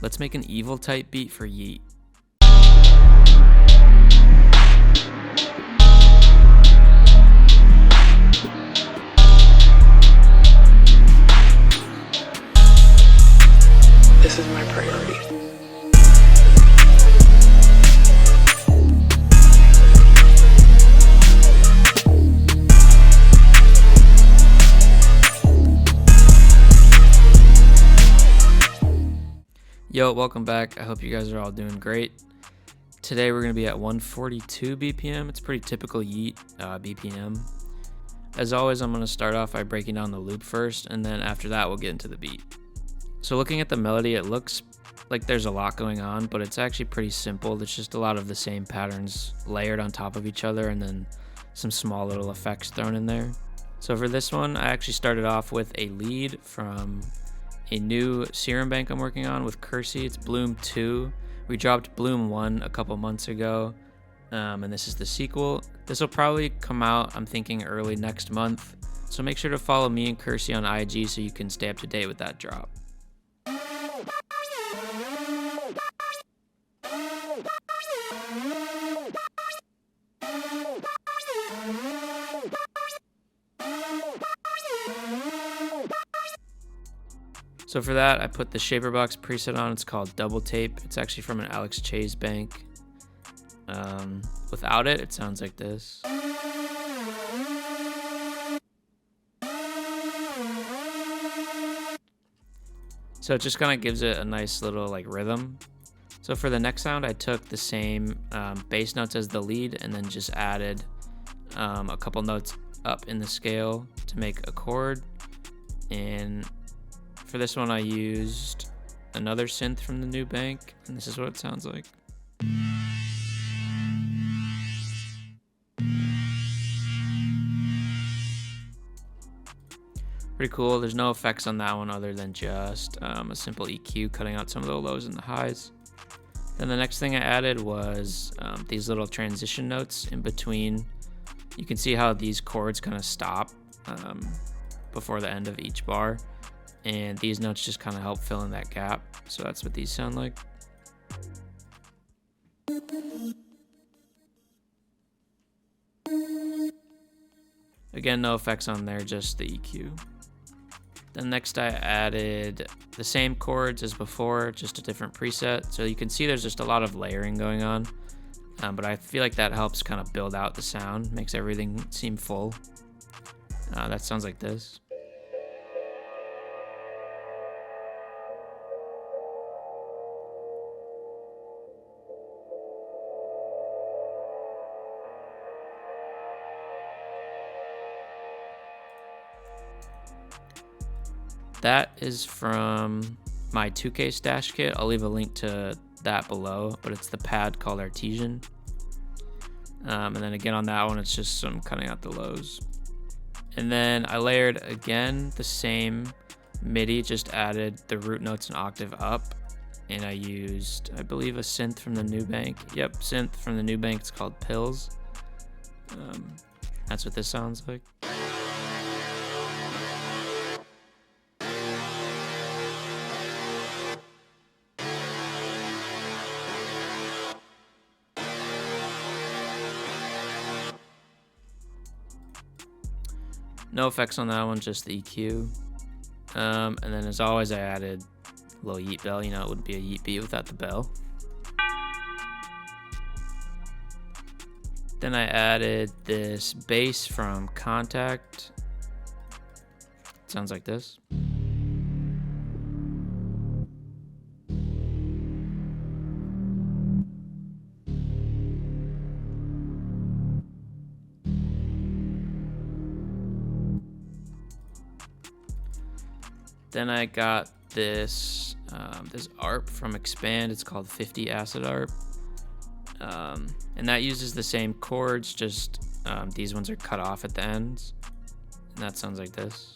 Let's make an evil type beat for Yeat. This is my priority. Yo, welcome back. I hope you guys are all doing great. Today we're going to be at 142 BPM. It's pretty typical Yeat BPM. As always, I'm going to start off by breaking down the loop first, and then after that we'll get into the beat. So looking at the melody, it looks like there's a lot going on, but it's actually pretty simple. There's just a lot of the same patterns layered on top of each other and then some small little effects thrown in there. So for this one, I actually started off with a lead from a new serum bank I'm working on with Kersey. It's Bloom 2. We dropped Bloom 1 a couple months ago, and this is the sequel. This will probably come out, I'm thinking, early next month. So make sure to follow me and Kersey on IG so you can stay up to date with that drop. So for that, I put the Shaperbox preset on. It's called Double Tape. It's actually from an Alex Chase bank. Without it, it sounds like this. So it just kind of gives it a nice little like rhythm. So for the next sound, I took the same bass notes as the lead and then just added a couple notes up in the scale to make a chord. And for this one, I used another synth from the new bank, and this is what it sounds like. Pretty cool. There's no effects on that one other than just a simple EQ cutting out some of the lows and the highs. Then the next thing I added was these little transition notes in between. You can see how these chords kind of stop before the end of each bar. And these notes just kind of help fill in that gap. So that's what these sound like. Again, no effects on there, just the EQ. Then next I added the same chords as before, just a different preset. So you can see there's just a lot of layering going on. But I feel like that helps kind of build out the sound, makes everything seem full. That sounds like this. That is from my 2K stash kit. I'll leave a link to that below, but it's the pad called Artesian. And then again on that one, it's just some cutting out the lows. And then I layered again the same MIDI, just added the root notes an octave up. And I used, I believe, a synth from the new bank. Yep, synth from the new bank. It's called Pills. That's what this sounds like. No effects on that one, just the EQ. And then as always, I added a little Yeat bell. You know, it wouldn't be a Yeat beat without the bell. Then I added this bass from Contact. It sounds like this. Then I got this ARP from Expand. It's called 50 Acid ARP. And that uses the same chords, just these ones are cut off at the ends. And that sounds like this.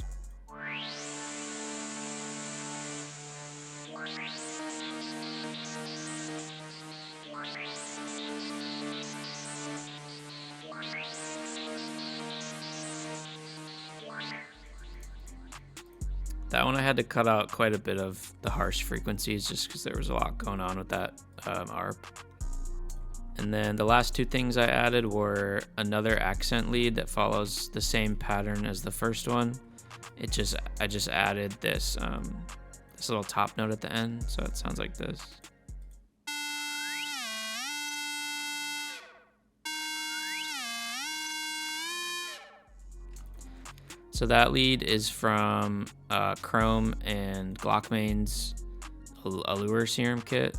That one I had to cut out quite a bit of the harsh frequencies just because there was a lot going on with that ARP. And then the last two things I added were another accent lead that follows the same pattern as the first one. I just added this this little top note at the end, so it sounds like this. So that lead is from Chrome and Glockmane's Allure Serum kit.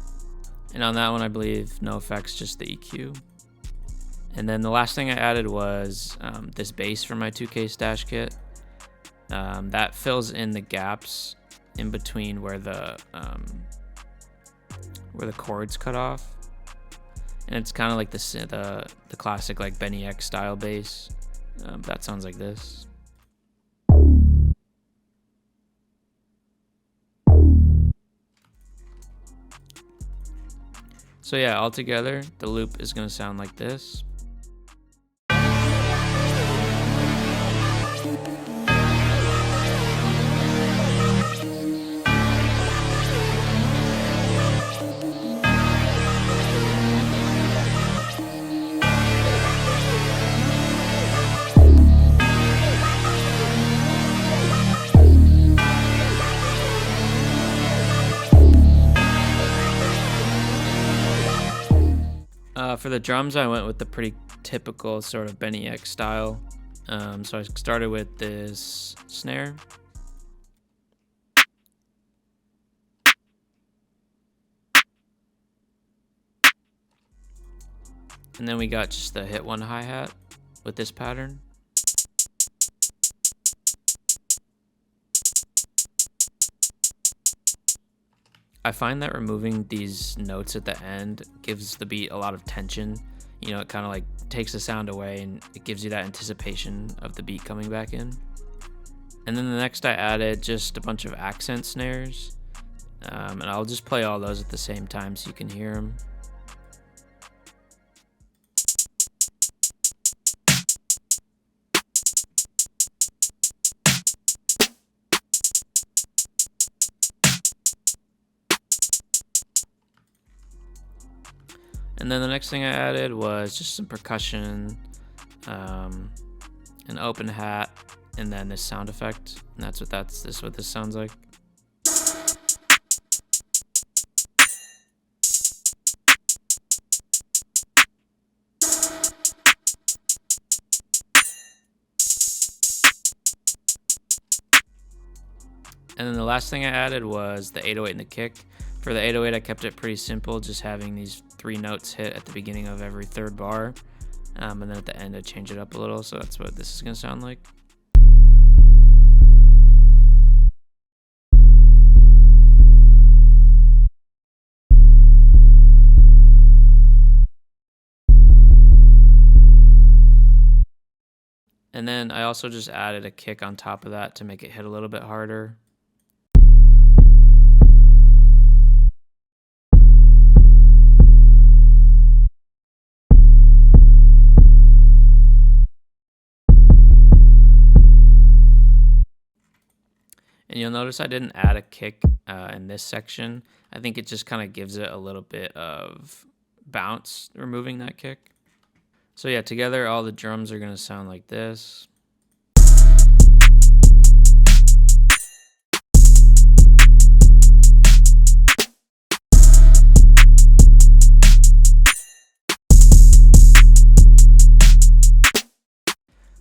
And on that one, I believe no effects, just the EQ. And then the last thing I added was this bass from my 2K stash kit. That fills in the gaps in between where the chords cut off. And it's kind of like the classic like Bnyx style bass. That sounds like this. So yeah, altogether, the loop is going to sound like this. For the drums, I went with the pretty typical sort of Bnyx style. So I started with this snare. And then we got just the hit one hi-hat with this pattern. I find that removing these notes at the end gives the beat a lot of tension. You know, it kind of like takes the sound away and it gives you that anticipation of the beat coming back in. And then the next I added just a bunch of accent snares. And I'll just play all those at the same time so you can hear them. And then the next thing I added was just some percussion, an open hat, and then this sound effect. And this is what this sounds like. And then the last thing I added was the 808 and the kick. For the 808, I kept it pretty simple, just having these 3 notes hit at the beginning of every third bar. And then at the end, I change it up a little, so that's what this is going to sound like. And then I also just added a kick on top of that to make it hit a little bit harder. And you'll notice I didn't add a kick in this section. I think it just kind of gives it a little bit of bounce, removing that kick. So yeah, together all the drums are going to sound like this.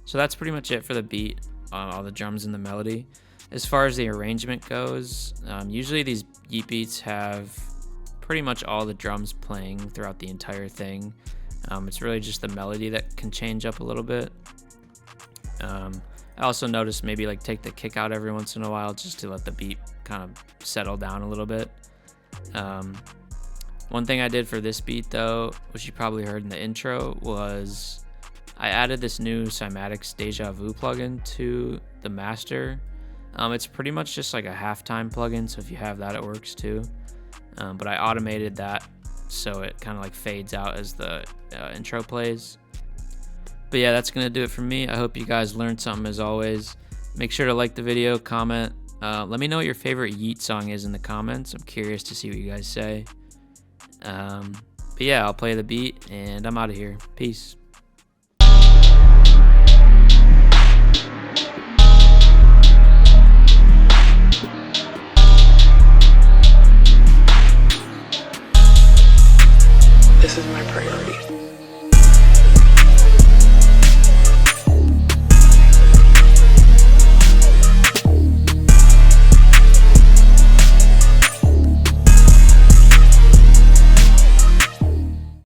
So that's pretty much it for the beat, all the drums and the melody. As far as the arrangement goes, usually these Yeat beats have pretty much all the drums playing throughout the entire thing. It's really just the melody that can change up a little bit. I also noticed maybe like take the kick out every once in a while just to let the beat kind of settle down a little bit. One thing I did for this beat though, which you probably heard in the intro, was I added this new Cymatics Deja Vu plugin to the master. It's pretty much just like a halftime plugin, so if you have that, it works too. But I automated that so it kind of like fades out as the intro plays. But yeah, that's gonna do it for me. I hope you guys learned something as always. Make sure to like the video, comment, Let me know what your favorite Yeat song is in the comments. I'm curious to see what you guys say. But yeah, I'll play the beat and I'm out of here. Peace. This is my priority.